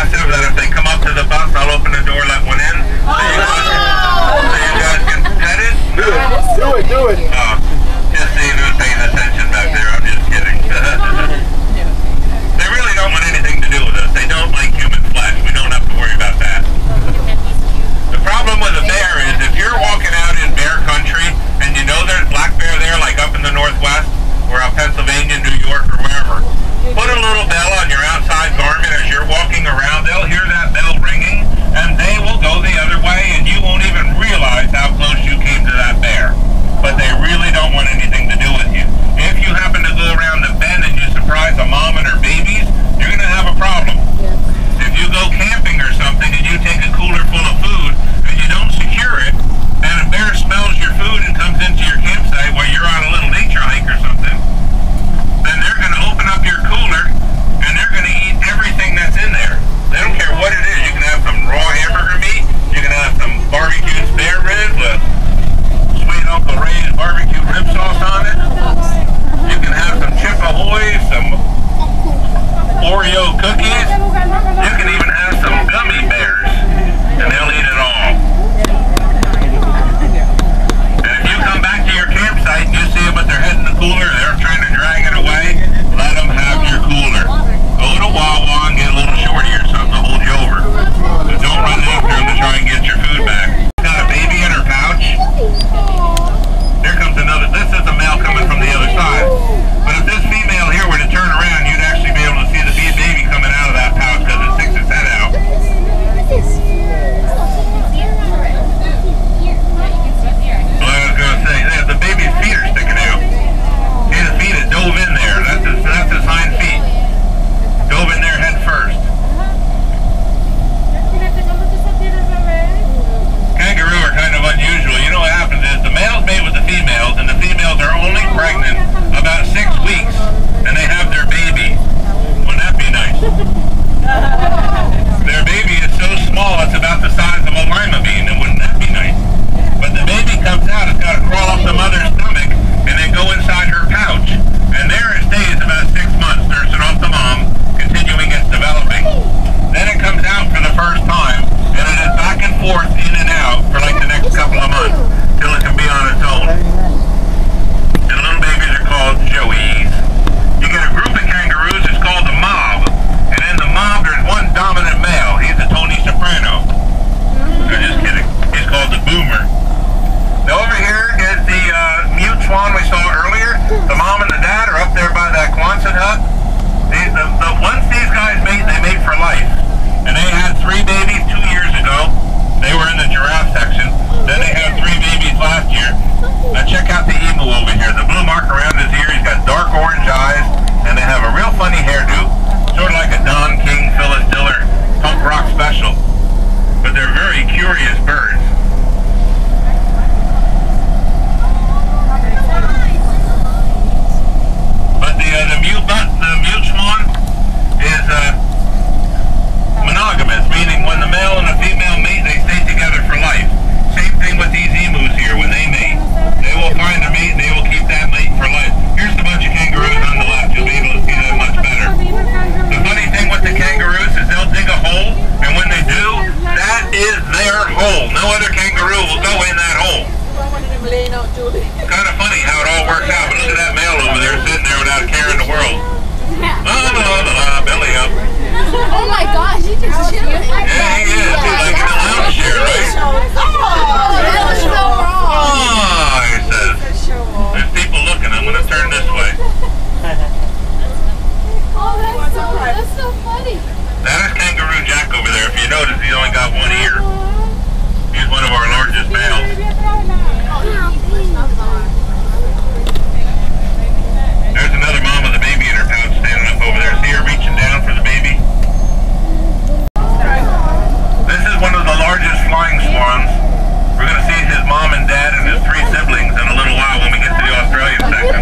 aggressive that if they come up to the bus, I'll open the door, let one in. So you guys can pet it? Do it. Just seeing who's paying attention back there. I'm just kidding. They really don't want anything to do with us. They don't like human flesh. We don't have to worry about that. The problem with a bear is if you're walking out in bear country and you know there's black bear there, like up in the Northwest or out Pennsylvania, New York, or wherever, put a little bell on your outside garment as you're walking around. They'll hear that bell ringing and they will go the other way and you won't even realize how close you came to that bear. But they really don't want anything to do with you. If you happen to go around the bend and you surprise a mom and her babies, you're going to have a problem. If you go camping or something and you take a cooler full of food and you don't secure it, and a bear smells your food and comes into your campsite while you're on a little nature hike or something, then they're going to open up your cooler and they're going to eat everything that's in there. They don't care what it is. You can have some raw hamburger meat, you can have some barbecued spare ribs with sweet Uncle Ray's barbecue rib sauce on it. You can have some Chip Ahoy, some Oreo cookies. You can even have some gummy bears, and they'll eat it all. And if you come back to your campsite and you see them with their head in the cooler, they're trying to drag it away, let them have your cooler. Go to Wawa and get a little shorty or something to hold you over. But don't run after them to try and get your food back. Got a baby in her pouch. Here comes another. This is a male coming from the other side. But if this female here were to turn around, you'd actually be able to see the baby coming out of that pouch because it sticks its head out. Well, I was going to say, the baby's feet are sticking out. His feet had dove in there. That's his hind feet. Dove in there head first. Kangaroo are kind of unusual. You know what happens is the males mate with the females, and the females are only pregnant about 6 weeks, and they have their baby. Wouldn't that be nice? Their baby is so small it's about the size of a lima bean, and wouldn't that be nice? But the baby comes out, it's got to crawl up the mother's stomach, and then go inside her pouch. And there it stays about 6 months, nursing off the mom, continuing its developing. Then it comes out for the first time, and it is back and forth, in and out, for like the next couple of months, till it can be on its own. And little babies are called joeys. You get a group of kangaroos, it's called the mob. And in the mob, there's one dominant male. He's the Tony Soprano. I'm just kidding. He's called the boomer. Now over here is the mute swan we saw earlier. The mom and the dad are up there by that Quonset hut. Once these guys mate, they mate for life. And they had 3 babies 2 years ago. They were in the giraffe section. Then they had 3 babies last year. Now check out the emu over here. The blue mark around his ear, he's got dark orange eyes, and they have a real funny hairdo. Sort of like a Don King, Phyllis Diller punk rock special. But they're very curious birds. But the mute swan is monogamous, meaning when the male and the female mate, they stay together for life. Same thing with these emus here. When they mate, they will find a mate and they will keep that mate for life. Here's a bunch of kangaroos on the left. You'll be able to see them much better. The funny thing with the kangaroos is they'll dig a hole, and when they do, that is their hole. No other kangaroo will go in that hole. Kind of funny how it all works out, but look at that male over there sitting there without a care in the world. Belly up. Oh my gosh, he just chilling. Yeah, he is. He's like in a lounge chair, right? That was so wrong. Oh, he says. There's people looking. I'm going to turn this way. Oh, that's so funny. That is Kangaroo Jack over there. If you notice, he's only got one ear. He's one of our largest males. There's another mom with a baby in her pouch standing up over there. See her reaching down for the baby? This is one of the largest flying swans. We're going to see his mom and dad and his 3 siblings in a little while when we get to the Australian section.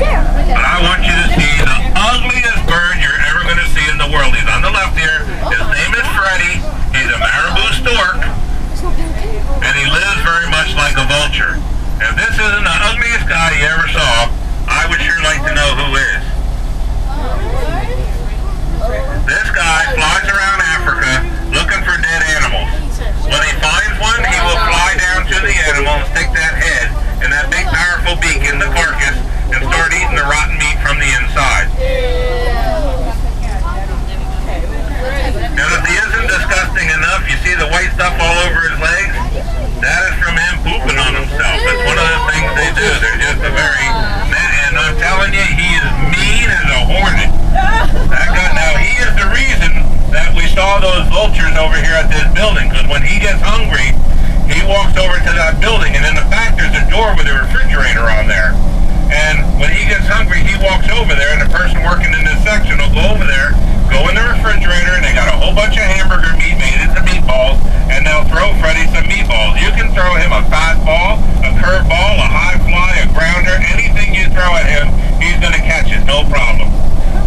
But I want you to see the ugliest bird you're ever going to see in the world. He's on the left here. His name is Freddie. He's a marabou stork. And he lives very much like a vulture. If this isn't the ugliest guy you vultures over here at this building, because when he gets hungry, he walks over to that building, and in the back there's a door with a refrigerator on there. And when he gets hungry, he walks over there, and the person working in this section will go over there, go in the refrigerator, and they got a whole bunch of hamburger meat made into meatballs, and they'll throw Freddy some meatballs. You can throw him a fastball, a curveball, a high fly, a grounder, anything you throw at him, he's going to catch it, no problem.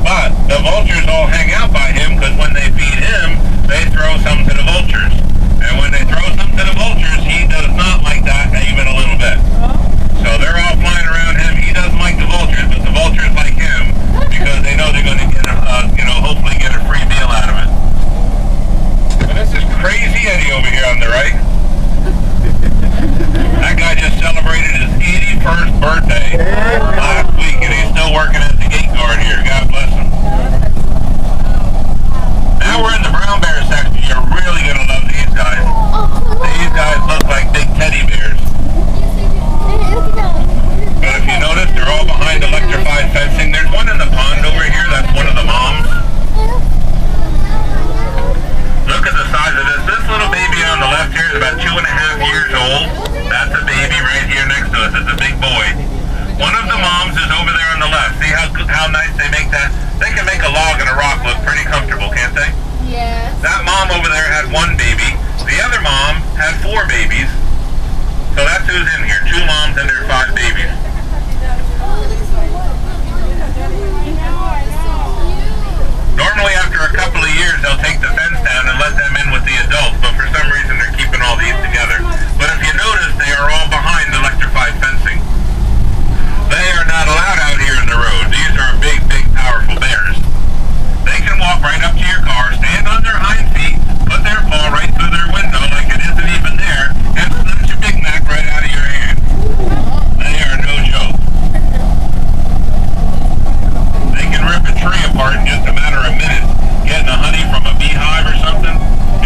But the vultures all hang out by him, because when they feed him, they throw some to the vultures. And when they throw some to the vultures, he does not like that even a little bit. So they're all flying around him. He doesn't like the vultures, but the vultures like him because they know they're going to get, hopefully get a free meal out of it. And this is Crazy Eddie over here on the right. That guy just celebrated his 81st birthday last week, and he's still working as the gate guard here. God bless him. Now we're in the brown bear section. You're really going to love these guys. These guys look like big teddy bears. But if you notice, they're all behind electrified fencing. There's one in the pond over here. That's one of the moms. Look at the size of this. This little baby on the left here is about 2.5 years old. That's a baby right here next to us. It's a big boy. One of the moms is over there on the left. See how nice they make that? They can make a log and a rock look pretty comfortable, can't they? Yeah. That mom over there had one baby. The other mom had 4 babies. So that's who's in here. 2 moms and their 5 babies. Normally after a couple of years they'll take the fence down and let them in with the adults, but for some reason they're keeping all these together. But if you notice, they are all behind electrified fencing. They are not allowed out here in the road. These are big, big, powerful bears. They can walk right up to your car, stand on their hind feet, put their paw right through their window like it isn't even there, and snatch a Big Mac right out of your hand. They are no joke. They can rip a tree apart in just a matter of minutes, getting the honey from a beehive or something.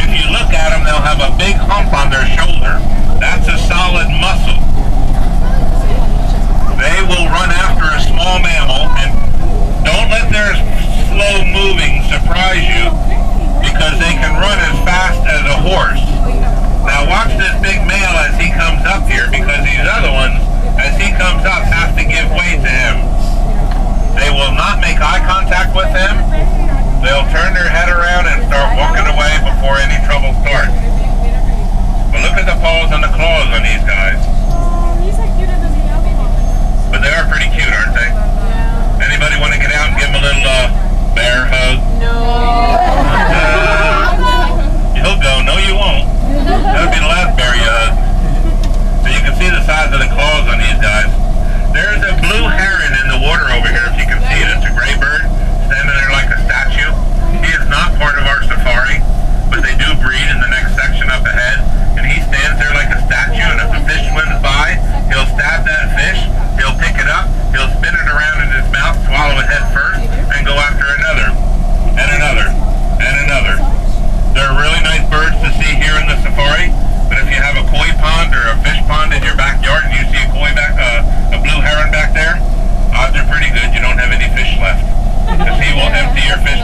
If you look at them, they'll have a big hump on their shoulder. That's a solid muscle. They will run after a small mammal, and don't let their slow moving surprise you, because they can run as fast as a horse. Now watch this big male as he comes up here, because these other ones, as he comes up, have to give way to him. They will not make eye contact with him. They'll turn their head around and start walking away before any trouble starts. But look at the paws and the claws on these guys. But they are pretty cute, aren't they? Yeah. Anybody want to get out and give them a little bear hug? No. You'll go. No, you won't. That'll be the last bear you hug. So you can see the size of the claws on these guys. There's a blue heron in the water over here, if you can see it. It's a gray bird standing there like a statue. He is not part of our safari, but they do breed in the next section up ahead. And he stands there like a statue, and if a fish swims by, he'll stab that fish, he'll pick it up, he'll spin it around in his mouth, swallow it head first, and go after another, and another, and another. They're really nice birds to see here in the safari, but if you have a koi pond or a fish pond in your backyard and you see a blue heron back there, odds are pretty good you don't have any fish left, because he will empty your fish